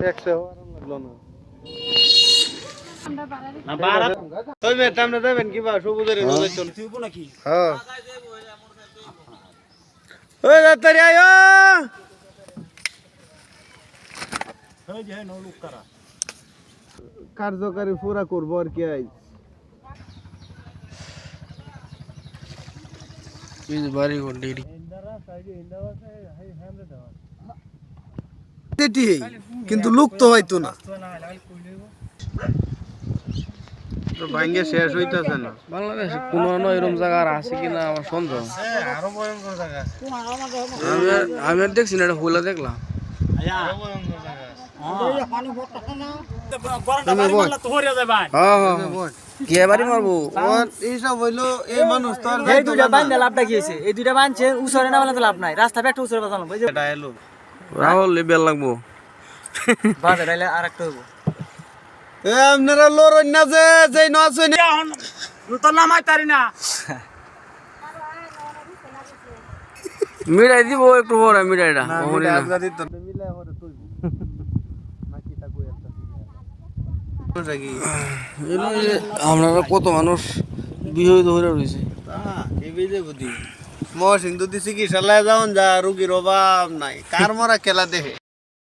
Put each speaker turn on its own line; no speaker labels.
একশো লাগলো না ওই মেয়ে সামনে যাবেন কিবা সবুজের নাকি হ্যাঁ ওই তাড়াতাড়ি আয়ো কার্যকারী পুরা করবো আর কি আই বাড়ি ডেরি কিন্তু লোক তো হয়তো না ভাঙ্গে শেষ হইতেছে না বাংলাদেশে কোন এরকম জায়গা আছে কিনা আমার সন্দেহ আরো ভয়ঙ্কর জায়গা আমি আর দেখছি না এটা হইলা দেখলাম রাহুল বেল লাগবো আপনারা লড়েন না যে নছেন নামাই তারি না মিঠাই দিব একটু পরে মিঠাইটা আপনারা কত মানুষ বিয়ে ধরে রয়েছে মহসিং যদি চিকিৎসালয়ে যাওন যা রুগীর অভাব নাই কার মরা খেলা দেখে